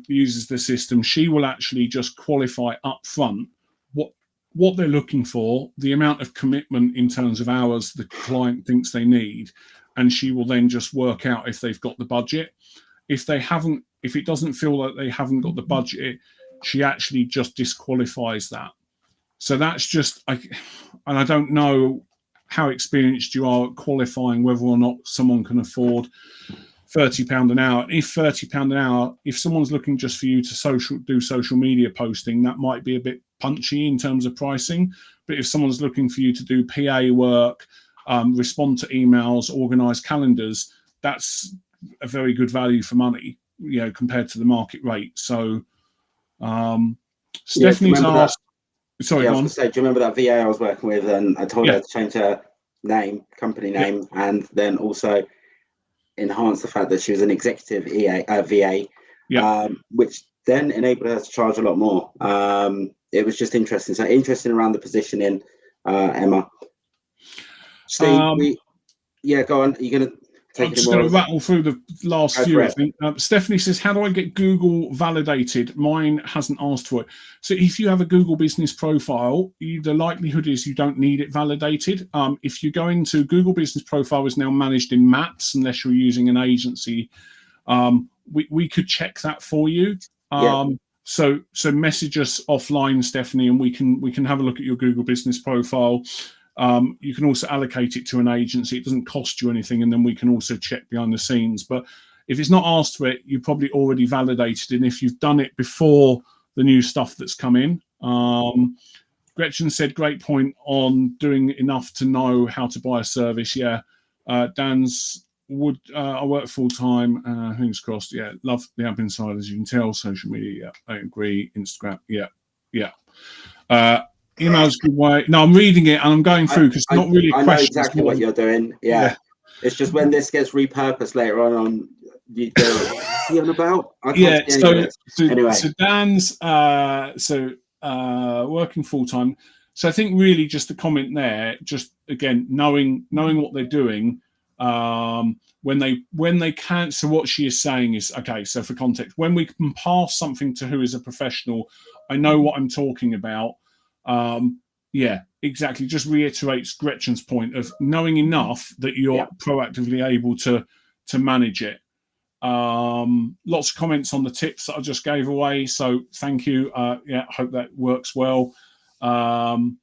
A: uses the system, she will actually just qualify up front what they're looking for, the amount of commitment in terms of hours the client thinks they need, and she will then just work out if they've got the budget. If it doesn't feel like they haven't got the budget, she actually just disqualifies that. So that's just, and I don't know how experienced you are at qualifying whether or not someone can afford £30 an hour. If £30 an hour, if someone's looking just for you to do social media posting, that might be a bit punchy in terms of pricing. But if someone's looking for you to do PA work, respond to emails, organize calendars, that's a very good value for money, compared to the market rate. So Stephanie's asked. Sorry,
B: I was going to say, do you remember that VA I was working with, and I told her to change her company name, and then also enhance the fact that she was an executive VA, which then enabled her to charge a lot more. It was just interesting. So interesting around the positioning, Emma. Steve, go on. Are you going to take
A: I'm just going to rattle through the last few. I think. Stephanie says, how do I get Google validated? Mine hasn't asked for it. So if you have a Google business profile, the likelihood is you don't need it validated. If you go into Google business profile is now managed in Maps, unless you're using an agency, we could check that for you. So message us offline, Stephanie, and we can have a look at your Google business profile. You can also allocate it to an agency. It doesn't cost you anything, and then we can also check behind the scenes. But if it's not asked for it, you probably already validated. And if you've done it before the new stuff that's come in. Gretchen said, great point on doing enough to know how to buy a service. Yeah. Dan's I work full time. Fingers crossed. Yeah. Love the App Insiders. You can tell social media. Yeah, I agree. Instagram. Yeah. Yeah. Email's a good way. No, I'm reading it and I'm going through because it's not really a question.
B: I know exactly what you're doing. Yeah. It's just when this gets repurposed later on you go, what's he on about? I can't see any of it. Anyway.
A: So Dan's working full time. So I think really just the comment there, just again knowing what they're doing, when they can't. So what she is saying is, okay, so for context, when we can pass something to who is a professional, I know what I'm talking about. Yeah, exactly. Just reiterates Gretchen's point of knowing enough that you're proactively able to manage it. Lots of comments on the tips that I just gave away, so thank you. Hope that works well. And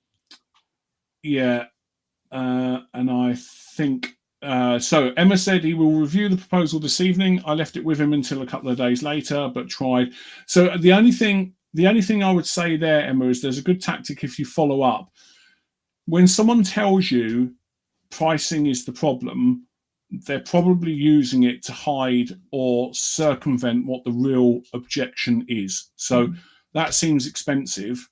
A: I think so Emma said he will review the proposal this evening. I left it with him until a couple of days later, but tried. So the only thing I would say there, Emma, is there's a good tactic if you follow up. When someone tells you pricing is the problem, they're probably using it to hide or circumvent what the real objection is. So that seems expensive,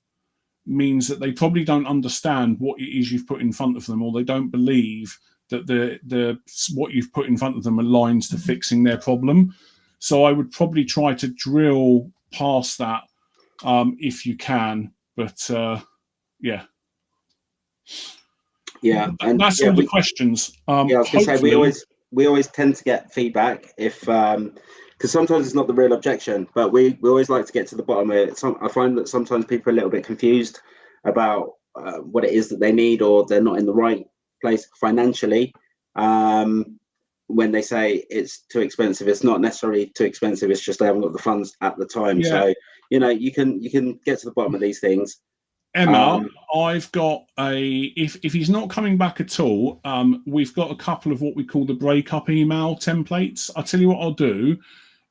A: means that they probably don't understand what it is you've put in front of them, or they don't believe that the what you've put in front of them aligns to fixing their problem. So I would probably try to drill past that if you can. But
B: and
A: that's all the questions.
B: I was going to say we always tend to get feedback if because sometimes it's not the real objection, but we always like to get to the bottom of it. I find that sometimes people are a little bit confused about what it is that they need, or they're not in the right place financially. When they say it's too expensive, it's not necessarily too expensive. It's just they haven't got the funds at the time. Yeah. So you can get to the bottom of these things.
A: Emma, I've got if he's not coming back at all, we've got a couple of what we call the breakup email templates. I'll tell you what I'll do.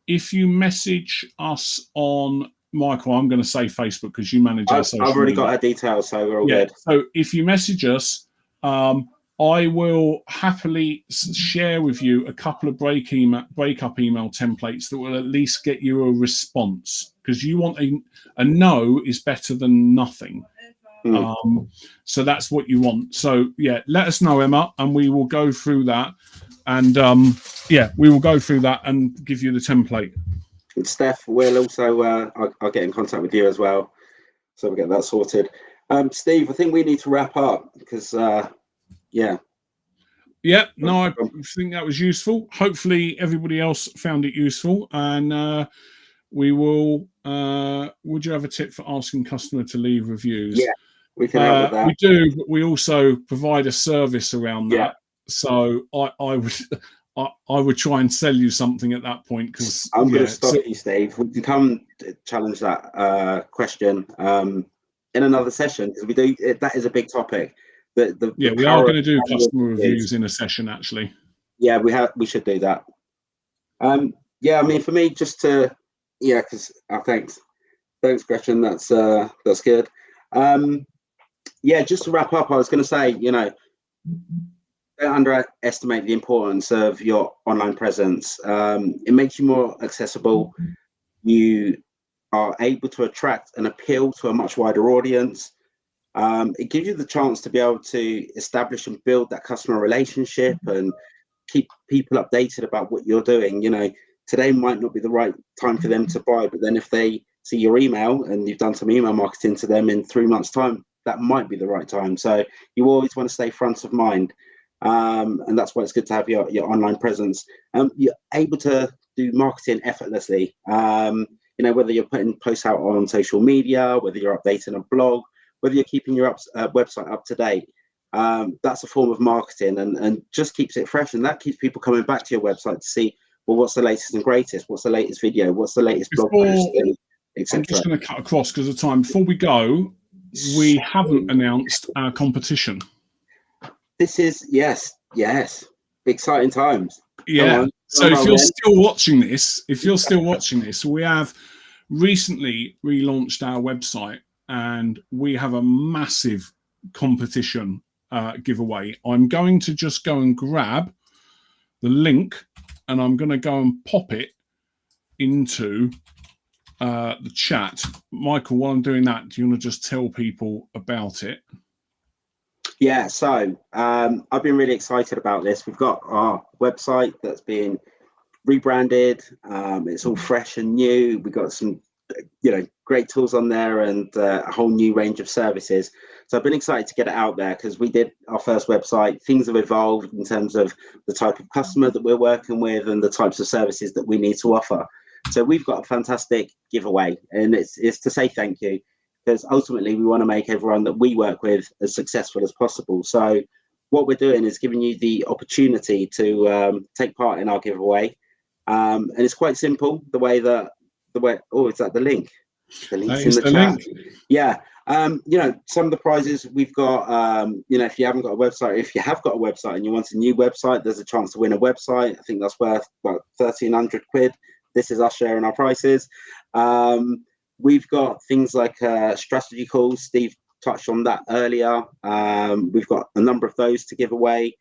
A: If you message us on, Michael, I'm going to say Facebook because you manage our social media.
B: I've already got our details, so we're all good.
A: So if you message us, I will happily share with you a couple of breakup email templates that will at least get you a response, because you want a no is better than nothing. So that's what you want. So let us know, Emma, and we will go through that. And we will go through that and give you the template.
B: And Steph will also I'll get in contact with you as well, so we'll get that sorted. Steve, I think we need to wrap up because I
A: think that was useful. Hopefully everybody else found it useful, and we will would you have a tip for asking customer to leave reviews?
B: We can help with that.
A: We do, but we also provide a service around that. So I would try and sell you something at that point, because
B: I'm going to stop you, Steve. We can come challenge that question in another session, because we do. That is a big topic. We
A: are going to do customer reviews in a session, actually. Yeah,
B: we should do that. I mean, for me, just to because thanks, Gretchen. That's good. Just to wrap up, I was going to say, don't underestimate the importance of your online presence. It makes you more accessible. You are able to attract and appeal to a much wider audience. It gives you the chance to be able to establish and build that customer relationship and keep people updated about what you're doing. Today might not be the right time for them to buy, but then if they see your email and you've done some email marketing to them in 3 months' time, that might be the right time. So you always want to stay front of mind. And that's why it's good to have your online presence. You're able to do marketing effortlessly. Whether you're putting posts out on social media, whether you're updating a blog, whether you're keeping your website up to date, that's a form of marketing, and just keeps it fresh. And that keeps people coming back to your website to see, well, what's the latest and greatest? What's the latest video? What's the latest blog post?
A: I'm just going to cut across because of time. Before we go, we haven't announced our competition.
B: This is yes, exciting times.
A: Yeah. So if you're still watching this, we have recently relaunched our website, and we have a massive competition giveaway. I'm going to just go and grab the link, and I'm going to go and pop it into the chat. Michael, while I'm doing that, do you want to just tell people about it?
B: Yeah, so I've been really excited about this. We've got our website that's been rebranded. It's all fresh and new. We've got some great tools on there, and a whole new range of services. So I've been excited to get it out there, because we did our first website. Things have evolved in terms of the type of customer that we're working with and the types of services that we need to offer. So we've got a fantastic giveaway, and it's to say thank you, because ultimately we want to make everyone that we work with as successful as possible. So what we're doing is giving you the opportunity to take part in our giveaway. And it's quite simple. Is that the link? The link's in the chat. Yeah. Some of the prizes we've got, if you haven't got a website, if you have got a website and you want a new website, there's a chance to win a website. I think that's worth about 1,300 quid. This is us sharing our prices. We've got things like strategy calls. Steve touched on that earlier. We've got a number of those to give away.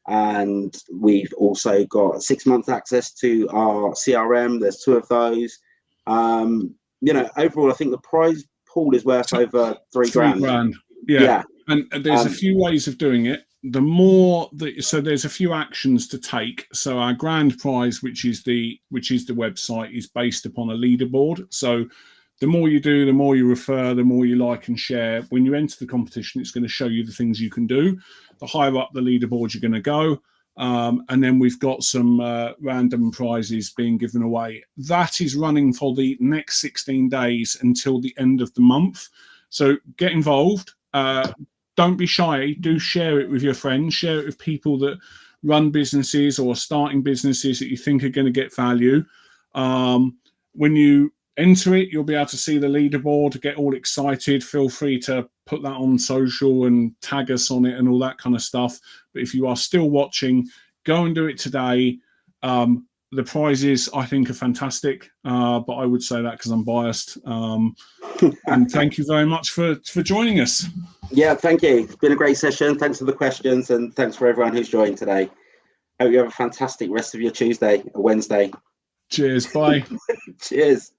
B: And we've also got 6 months access to our CRM. There's 2 of those. Overall, I think the prize pool is worth over £3 grand.
A: Yeah. And there's a few ways of doing it. So there's a few actions to take. So our grand prize, which is the website, is based upon a leaderboard. So the more you do, the more you refer, the more you like and share. When you enter the competition, it's going to show you the things you can do. The higher up the leaderboard you're going to go. And then we've got some random prizes being given away. That is running for the next 16 days until the end of the month. So get involved. Don't be shy. Do share it with your friends. Share it with people that run businesses or starting businesses that you think are going to get value. When you enter it, you'll be able to see the leaderboard, get all excited. Feel free to put that on social and tag us on it and all that kind of stuff. But if you are still watching, go and do it today. The prizes, I think, are fantastic, but I would say that because I'm biased. And thank you very much for joining us.
B: Yeah, thank you. It's been a great session. Thanks for the questions, and thanks for everyone who's joined today. Hope you have a fantastic rest of your Tuesday or Wednesday.
A: Cheers. Bye.
B: Cheers.